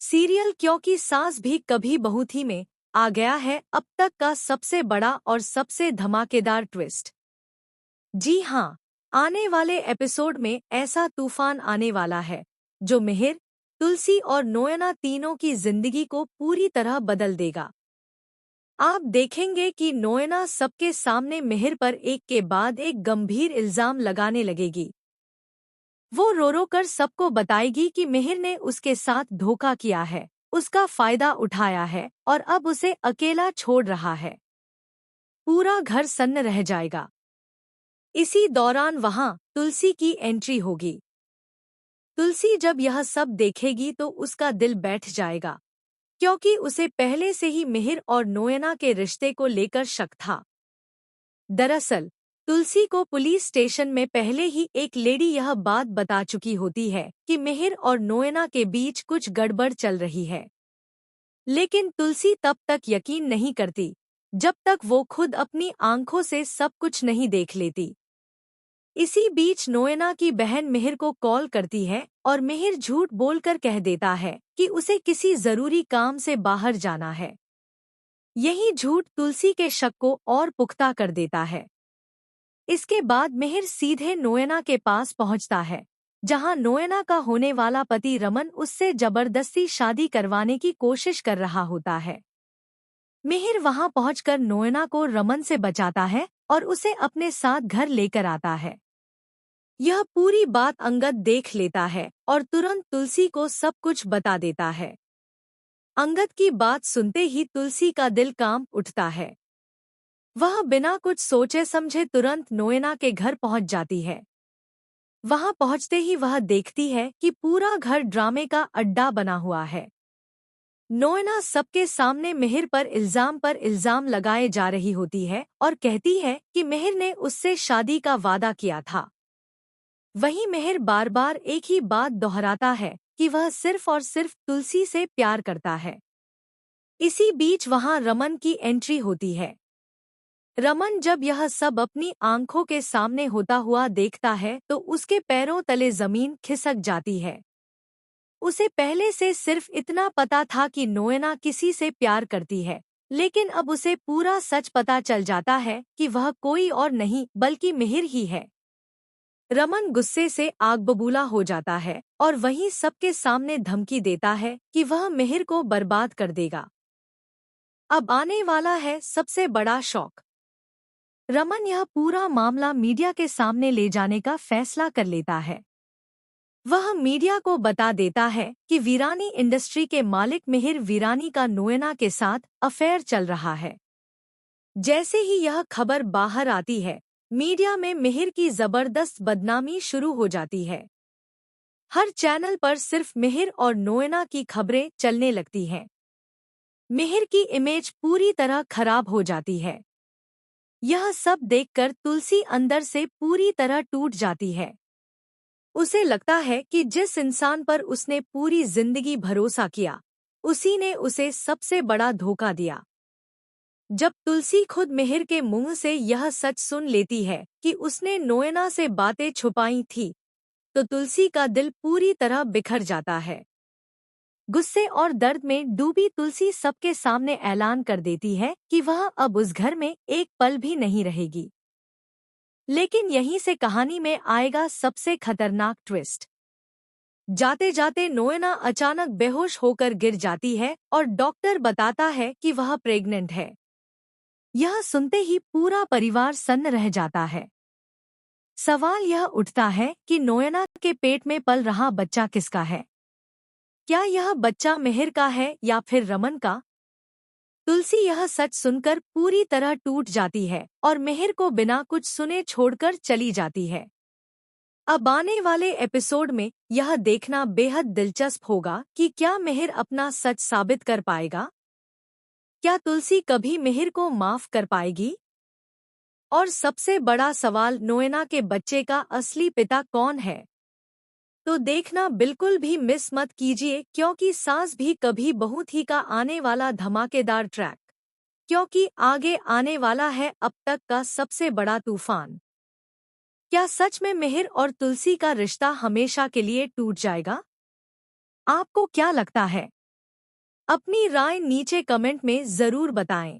Serial क्योंकि सास भी कभी बहू थी में आ गया है अब तक का सबसे बड़ा और सबसे धमाकेदार ट्विस्ट। जी हाँ, आने वाले एपिसोड में ऐसा तूफान आने वाला है जो मिहिर, तुलसी और नोयना तीनों की जिंदगी को पूरी तरह बदल देगा। आप देखेंगे कि नोयना सबके सामने मिहिर पर एक के बाद एक गंभीर इल्जाम लगाने लगेगी। वो रो रो कर सबको बताएगी कि मिहिर ने उसके साथ धोखा किया है, उसका फायदा उठाया है और अब उसे अकेला छोड़ रहा है। पूरा घर सन्न रह जाएगा। इसी दौरान वहां तुलसी की एंट्री होगी। तुलसी जब यह सब देखेगी तो उसका दिल बैठ जाएगा, क्योंकि उसे पहले से ही मिहिर और नोयना के रिश्ते को लेकर शक था। दरअसल तुलसी को पुलिस स्टेशन में पहले ही एक लेडी यह बात बता चुकी होती है कि मिहिर और नोयना के बीच कुछ गड़बड़ चल रही है। लेकिन तुलसी तब तक यकीन नहीं करती जब तक वो खुद अपनी आंखों से सब कुछ नहीं देख लेती। इसी बीच नोयना की बहन मिहिर को कॉल करती है और मिहिर झूठ बोलकर कह देता है कि उसे किसी जरूरी काम से बाहर जाना है। यही झूठ तुलसी के शक को और पुख्ता कर देता है। इसके बाद मिहिर सीधे नोयना के पास पहुंचता है, जहां नोयना का होने वाला पति रमन उससे जबरदस्ती शादी करवाने की कोशिश कर रहा होता है। मिहिर वहां पहुंचकर नोयना को रमन से बचाता है और उसे अपने साथ घर लेकर आता है। यह पूरी बात अंगद देख लेता है और तुरंत तुलसी को सब कुछ बता देता है। अंगद की बात सुनते ही तुलसी का दिल कांप उठता है। वह बिना कुछ सोचे समझे तुरंत नोयना के घर पहुंच जाती है। वहां पहुंचते ही वह देखती है कि पूरा घर ड्रामे का अड्डा बना हुआ है। नोयना सबके सामने मिहिर पर इल्जाम लगाए जा रही होती है और कहती है कि मिहिर ने उससे शादी का वादा किया था। वहीं मिहिर बार बार एक ही बात दोहराता है कि वह सिर्फ और सिर्फ तुलसी से प्यार करता है। इसी बीच वहां रमन की एंट्री होती है। रमन जब यह सब अपनी आंखों के सामने होता हुआ देखता है तो उसके पैरों तले जमीन खिसक जाती है। उसे पहले से सिर्फ इतना पता था कि नोयना किसी से प्यार करती है, लेकिन अब उसे पूरा सच पता चल जाता है कि वह कोई और नहीं बल्कि मिहिर ही है। रमन गुस्से से आग बबूला हो जाता है और वहीं सबके सामने धमकी देता है कि वह मिहिर को बर्बाद कर देगा। अब आने वाला है सबसे बड़ा शौक। रमन यह पूरा मामला मीडिया के सामने ले जाने का फैसला कर लेता है। वह मीडिया को बता देता है कि वीरानी इंडस्ट्री के मालिक मिहिर वीरानी का नोयना के साथ अफेयर चल रहा है। जैसे ही यह खबर बाहर आती है, मीडिया में मिहिर की जबरदस्त बदनामी शुरू हो जाती है। हर चैनल पर सिर्फ मिहिर और नोयना की खबरें चलने लगती हैं। मिहिर की इमेज पूरी तरह खराब हो जाती है। यह सब देखकर तुलसी अंदर से पूरी तरह टूट जाती है। उसे लगता है कि जिस इंसान पर उसने पूरी जिंदगी भरोसा किया, उसी ने उसे सबसे बड़ा धोखा दिया। जब तुलसी खुद मिहिर के मुंह से यह सच सुन लेती है कि उसने नोयना से बातें छुपाई थी, तो तुलसी का दिल पूरी तरह बिखर जाता है। गुस्से और दर्द में डूबी तुलसी सबके सामने ऐलान कर देती है कि वह अब उस घर में एक पल भी नहीं रहेगी। लेकिन यहीं से कहानी में आएगा सबसे खतरनाक ट्विस्ट। जाते जाते नोयना अचानक बेहोश होकर गिर जाती है और डॉक्टर बताता है कि वह प्रेग्नेंट है। यह सुनते ही पूरा परिवार सन्न रह जाता है। सवाल यह उठता है कि नोयना के पेट में पल रहा बच्चा किसका है? क्या यह बच्चा मिहिर का है या फिर रमन का? तुलसी यह सच सुनकर पूरी तरह टूट जाती है और मिहिर को बिना कुछ सुने छोड़कर चली जाती है। अब आने वाले एपिसोड में यह देखना बेहद दिलचस्प होगा कि क्या मिहिर अपना सच साबित कर पाएगा? क्या तुलसी कभी मिहिर को माफ कर पाएगी? और सबसे बड़ा सवाल, नोयना के बच्चे का असली पिता कौन है? तो देखना बिल्कुल भी मिस मत कीजिए, क्योंकि सास भी कभी बहू थी का आने वाला धमाकेदार ट्रैक। क्योंकि आगे आने वाला है अब तक का सबसे बड़ा तूफान। क्या सच में मिहिर और तुलसी का रिश्ता हमेशा के लिए टूट जाएगा? आपको क्या लगता है? अपनी राय नीचे कमेंट में जरूर बताएं।